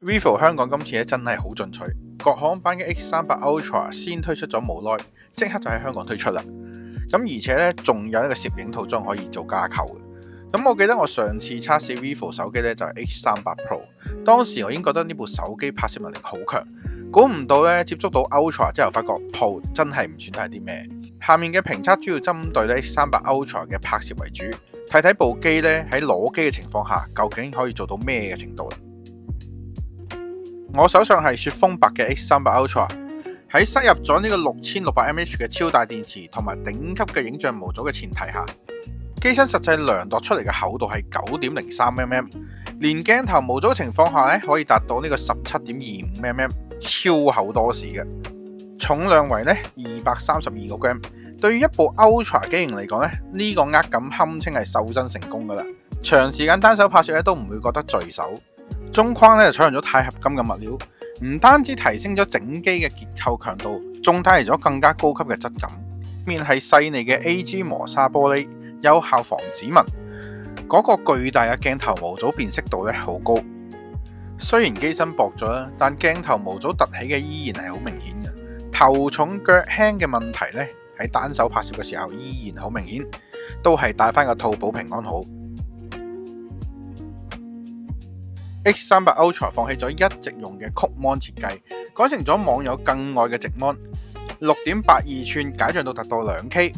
Vivo 香港今次咧真係好進取，國行版嘅 X38 Ultra 先推出咗冇耐，即刻就喺香港推出啦。咁而且咧仲有一個攝影套裝可以做加購嘅。咁我記得我上次測試 Vivo 手機咧就係 X38 Pro， 當時我已經覺得呢部手機拍攝能力好強，估唔到咧接觸到 Ultra 之後，發覺 Pro 真係唔算得係啲咩。下面嘅評測主要針對咧 X38 Ultra 嘅拍攝為主，睇睇部機咧喺攞機嘅情況下，究竟可以做到咩嘅程度啦。我手上係雪峰白嘅 X38 Ultra， 喺塞入咗呢個6600mAh 嘅超大電池同埋頂級嘅影像模組嘅前提下，機身實際量度出嚟嘅厚度係 9.03mm， 連鏡頭模組嘅情況下咧可以達到呢個 17.25mm， 超厚多士嘅。重量為咧232個 gram， 對於一部 Ultra 機型嚟講咧，呢個握感堪稱係瘦身成功噶啦，長時間單手拍攝咧都唔會覺得墜手。中框咧就採用咗鈦合金嘅物料，唔單止提升咗整機嘅結構強度，仲帶嚟咗更加高級嘅質感。面係細膩嘅 AG 磨砂玻璃，有效防指紋。嗰個巨大嘅鏡頭模組辨識度咧好高。雖然機身薄咗啦，但鏡頭模組凸起嘅依然係好明顯嘅。頭重腳輕嘅問題咧喺單手拍攝嘅時候依然好明顯，都係帶翻個套保平安好。X38 Ultra 放棄咗一直用嘅曲 mon 設計，改成咗網友更愛嘅直 mon， 6.82寸解像度達到 2K，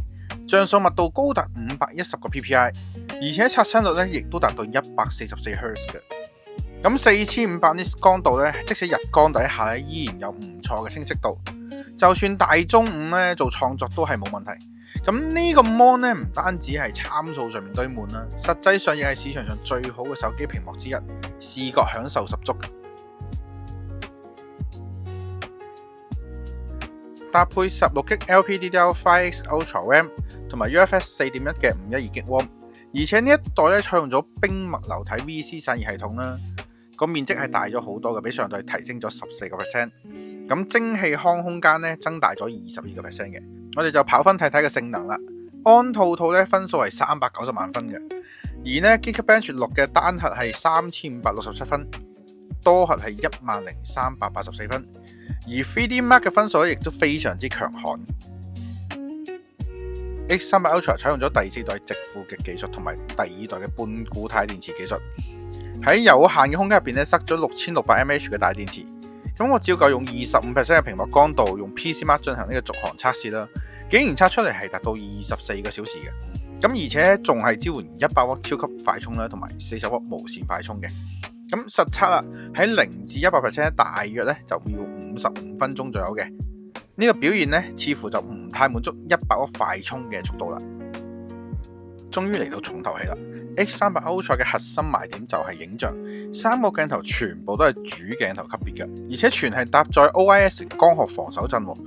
像素密度高達510個 PPI， 而且刷新率咧亦都達到144Hz 嘅。咁4500 nits 光度咧，即使日光底下咧依然有唔錯嘅清晰度，就算大中午咧做創作都係冇問題。咁呢個 mon 咧唔單止係參數上面堆滿啦，實際上亦係市場上最好嘅手機屏幕之一，視覺享受十足。搭配 16GB LPDDR5X Ultra RAM 同埋 UFS 4.1嘅 512GB ROM， 而且呢一代咧採用咗冰墨流體 VC 散熱系統啦，個面積係大咗好多嘅，比上代提升咗14%。咁蒸汽腔空間咧增大咗22%嘅。我哋就跑分睇睇個性能啦。安兔兔咧分數係390萬分嘅，而呢 Geekbench 6嘅單核係3567分，多核係10384分，而 3D Mark 嘅分數咧亦都非常之強悍。X38 Ultra 採用咗第4代直負極技術同埋第2代嘅半固態電池技術，喺有限嘅空間入邊咧塞咗6600mAh嘅大電池。咁我照舊用 25% 嘅屏幕光度，用 PC Mark 進行呢個續航測試啦，竟然測出嚟係達到24個小時嘅。咁而且仲係支援100W 超級快充啦，同埋40W 無線快充嘅。咁實測啦，喺0至100% 大約咧就要55分鐘左右嘅。呢個表現咧似乎就唔太滿足100W 快充嘅速度啦。終於嚟到重頭戲啦。X38 Ultra 嘅核心賣點就係影像，3個鏡頭全部都係主鏡頭級別嘅，而且全係搭載 OIS 光學防手震，完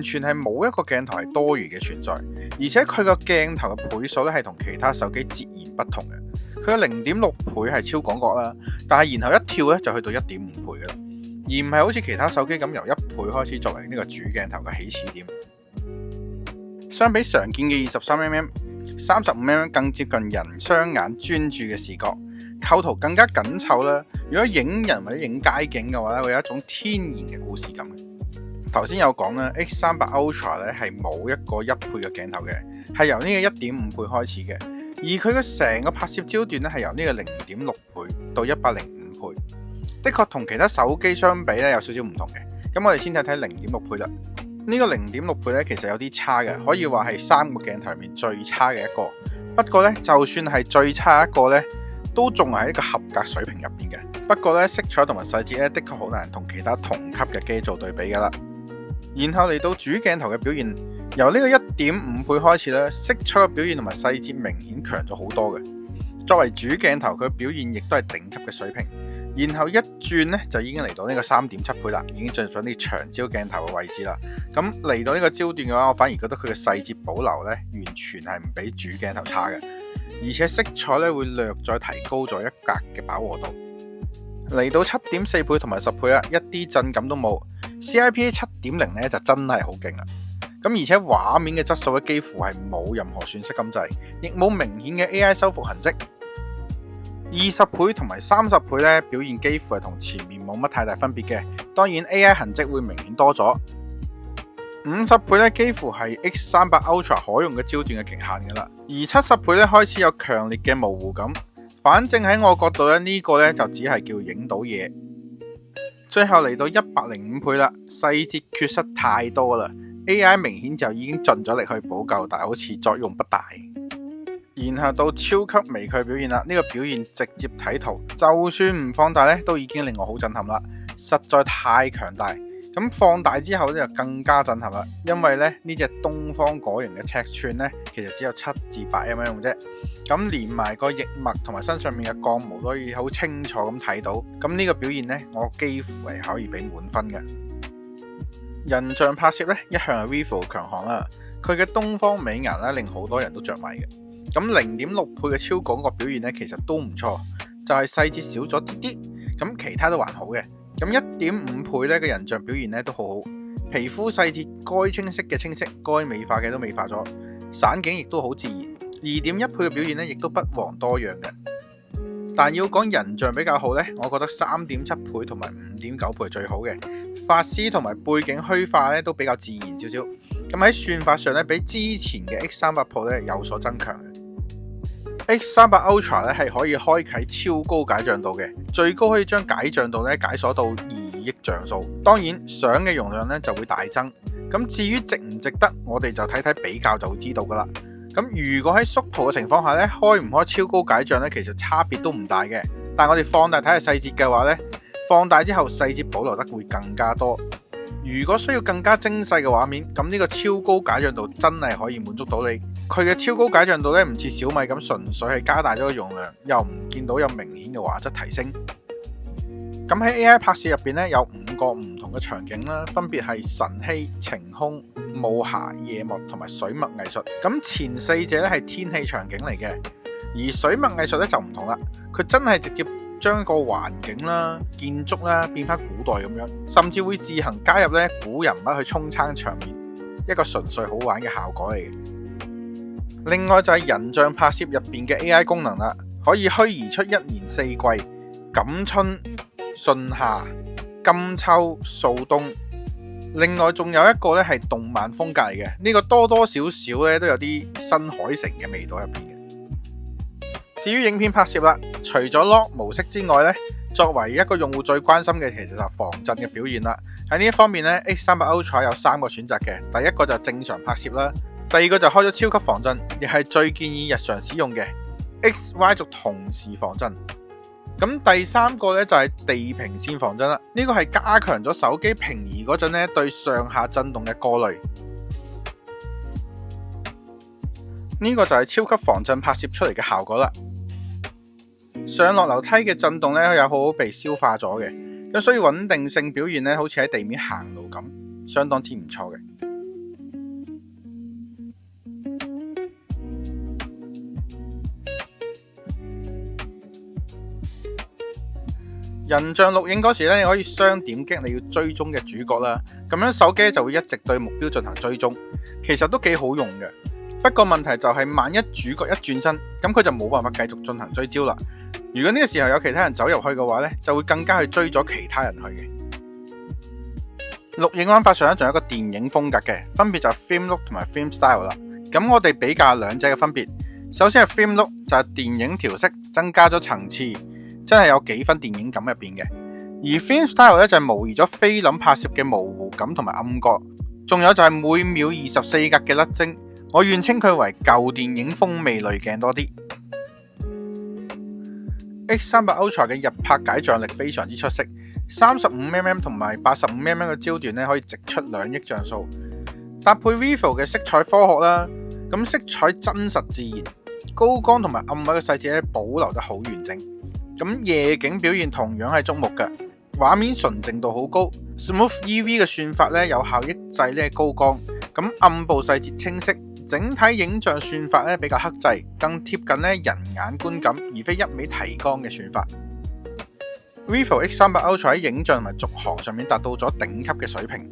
全係冇一個鏡頭係多餘嘅存在。而且佢個鏡頭嘅倍數咧係同其他手機截然不同嘅，佢嘅 0.6 倍係超廣角啦，但係然後一跳咧就去到 1.5 倍嘅啦，而唔係好似其他手機咁由1倍開始作為呢個主鏡頭嘅起始點。相比常見嘅 23mm、35mm 更接近人雙眼專注嘅視覺，構圖更加緊湊啦。如果影人或者影街景嘅話咧，會有一種天然嘅故事感。頭先有講啦 ，X38 Ultra 咧係冇一個1倍嘅鏡頭嘅，係由呢個 1.5 倍開始嘅。而佢嘅成個拍攝焦段咧係由呢個 0.6 倍到105倍，的確同其他手機相比咧有少少唔同嘅。咁我哋先睇睇 0.6 倍啦。呢個 0.6 倍咧其實有啲差嘅，可以話係3個鏡頭入面最差嘅一個。不過咧，就算係最差一個咧，都仲係一個合格水平入邊嘅。不過咧，色彩同埋細節咧，的確好難同其他同級嘅機做對比噶啦。然後嚟到主鏡頭嘅表現，由呢個 1.5 倍開始咧，色彩嘅表現同埋細節明顯強咗好多嘅。作為主鏡頭，佢嘅表現亦都係頂級嘅水平。然後一轉咧就已經嚟到呢個 3.7 倍啦，已經進入咗呢長焦鏡頭嘅位置啦。咁嚟到呢個焦段嘅話，我反而覺得佢嘅細節保留咧，完全係唔比主鏡頭差嘅，而且色彩咧會略再提高咗一格嘅飽和度。嚟到 7.4 倍同埋10倍啦，一啲震感都冇。CIPA 7.0 咧就真係好勁啦。咁而且畫面嘅質素咧幾乎係冇任何損失咁滯，亦冇明顯嘅 AI 修復痕跡。20倍同埋30倍咧，表現幾乎係同前面冇乜太大分別嘅。當然 AI 痕跡會明顯多咗。50倍咧，幾乎係 X300 Ultra 可用嘅焦段嘅極限噶啦。而70倍咧，開始有強烈嘅模糊感。反正喺我角度咧，呢個咧就只係叫影到嘢。最後嚟到105倍啦，細節缺失太多啦。AI 明顯就已經盡咗力去補救，但好似作用不大。然後到超級微距表現啦，呢個表現直接睇圖，就算唔放大咧，都已經令我好震撼啦，實在太強大。咁放大之後咧就更加震撼啦，因為咧呢隻東方果形嘅尺寸咧，其實只有7至8 mm 啫。咁連埋個翼脈同埋身上面嘅鋼毛都可以好清楚咁睇到。咁呢個表現咧，我幾乎係可以俾滿分嘅。人像拍攝咧，一向係 Vivo 強項啦，佢嘅東方美顏咧令好多人都着迷嘅。咁0.6倍嘅超廣角表現咧，其實都唔錯，就係細節少咗啲啲，咁其他都還好嘅。咁1.5倍咧嘅人像表現咧都好好，皮膚細節該清晰嘅清晰，該美化嘅都美化咗，散景亦都好自然。2.1倍嘅表現咧亦都不遑多讓嘅。但要講人像比較好咧，我覺得3.7倍同埋5.9倍最好嘅。髮絲同埋背景虛化咧都比較自然少少。咁喺算法上咧，比之前嘅 X300 Pro 咧有所增強嘅。X300 Ultra 咧係可以開啟超高解像度嘅，最高可以將解像度咧解鎖到2億像素。當然相嘅容量咧就會大增。咁至於值唔值得，我哋就睇睇比較就會知道噶啦。咁如果喺縮圖嘅情況下咧，開唔開超高解像咧，其實差別都唔大嘅。但係我哋放大睇下細節嘅話咧，放大之後細節保留得會更加多。如果需要更加精細嘅畫面，咁呢個超高解像度真係可以滿足到你。佢嘅超高解像度咧唔似小米咁純粹係加大咗個容量，又唔見到有明顯嘅畫質提升。咁喺 AI 拍攝入邊咧，有5個唔同嘅場景啦，分別係晨曦、晴空、暮霞、夜幕同埋水墨藝術。咁前4者咧係天氣場景嚟嘅，而水墨藝術咧就唔同啦，佢真係直接將個環境啦、建築啦變翻古代咁樣，甚至會自行加入咧古人物去沖撐場面，一個純粹好玩嘅效果嚟嘅。另外就係人像拍攝入邊嘅 AI 功能啦，可以虛擬出1年4季、感春、順夏、金秋、掃冬。另外仲有一個咧係動漫風格嚟嘅，呢個多多少少咧都有啲新海誠嘅味道入邊嘅。至於影片拍攝啦，除咗 Log 模式之外咧，作為一個用戶最關心嘅其實就係防震嘅表現啦。喺呢一方面咧 ，X300 Ultra 有3個選擇嘅，第一個就係正常拍攝啦。第二個就開咗超級防震，亦係最建議日常使用嘅 XY 軸同時防震。咁第三個咧就係地平線防震啦，呢個係加強咗手機平移嗰陣咧對上下震動嘅過濾。呢個就係超級防震拍攝出嚟嘅效果啦。上落樓梯嘅震動咧有好好被消化咗嘅，咁所以穩定性表現咧好似喺地面行路咁，相當之唔錯嘅。人像錄影嗰時咧，你可以雙點擊你要追蹤嘅主角啦，咁樣手機就會一直對目標進行追蹤，其實都幾好用嘅。不過問題就係萬一主角一轉身，咁佢就冇辦法繼續進行追焦啦。如果呢個時候有其他人走入去嘅話咧，就會更加去追咗其他人去嘅。錄影玩法上咧仲有一個電影風格嘅，分別就係 Film Look 同埋 Film Style 啦。咁我哋比較兩者嘅分別，首先係 Film Look 就係電影調色，增加咗層次。真係有幾分電影感入邊嘅，而 Film Style 咧就係模擬咗菲林拍攝嘅模糊感同埋暗角，仲有就係每秒24格嘅甩幀，我願稱佢為舊電影風味濾鏡多啲。X300 Ultra 嘅日拍解像力非常之出色，35mm 同埋85mm 嘅焦段咧可以直出2億像素，搭配 Vivo 嘅色彩科學啦，咁色彩真實自然，高光同埋暗位嘅細節咧保留得好完整。咁夜景表現同樣係矚目嘅，畫面純淨度好高 ，Smooth EV 嘅算法咧有效抑制呢高光，咁暗部細節清晰，整體影像算法咧比較克制，更貼近咧人眼觀感，而非一味提光嘅算法。Vivo X300 Ultra 喺影像同埋續航上面達到咗頂級嘅水平，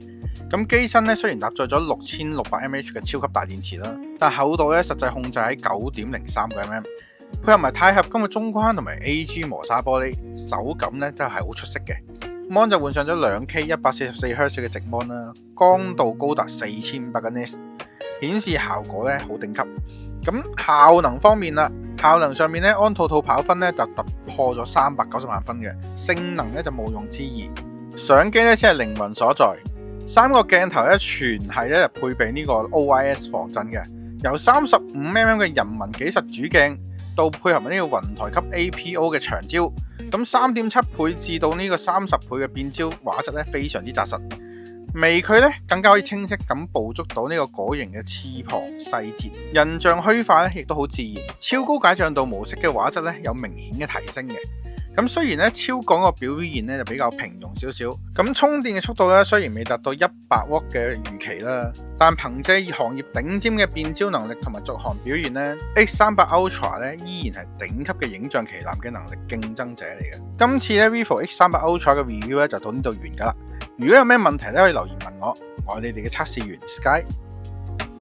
咁機身咧雖然搭載咗6600mAh嘅超級大電池啦，但厚度咧實際控制喺9.03mm。配合埋鈦合金嘅中框同埋 AG 磨砂玻璃，手感咧都係好出色嘅。Mon 就換上咗 2K 144Hz 嘅直 Mon 啦，光度高達4500嘅 nits， 顯示效果咧好頂級。咁效能方面啦，效能上面咧安兔兔跑分咧就突破咗390萬分嘅，性能咧就毋庸置疑。相機咧先係靈魂所在，3個鏡頭咧全係咧配備呢個 OIS 防震嘅，由 35mm 嘅人文紀實主鏡到配合呢個雲台級 APO 嘅長焦，咁 3.7 倍至到呢個30倍嘅變焦畫質咧非常之紮實，微距咧更加可以清晰咁捕捉到呢個果形嘅翅膀細節，人像虛化咧亦都好自然，超高解像度模式嘅畫質咧有明顯嘅提升嘅。咁雖然咧超廣個表現咧就比較平庸少少，咁充電嘅速度咧雖然未達到100W嘅預期啦，但憑借行業頂尖嘅變焦能力同埋續航表現咧 ，X300 Ultra 咧依然係頂級嘅影像旗艦嘅能力競爭者嚟嘅。今次咧 Vivo X300 Ultra 嘅 review 咧就到呢度完噶啦。如果有咩問題咧可以留言問我，我係你哋嘅測試員 Sky。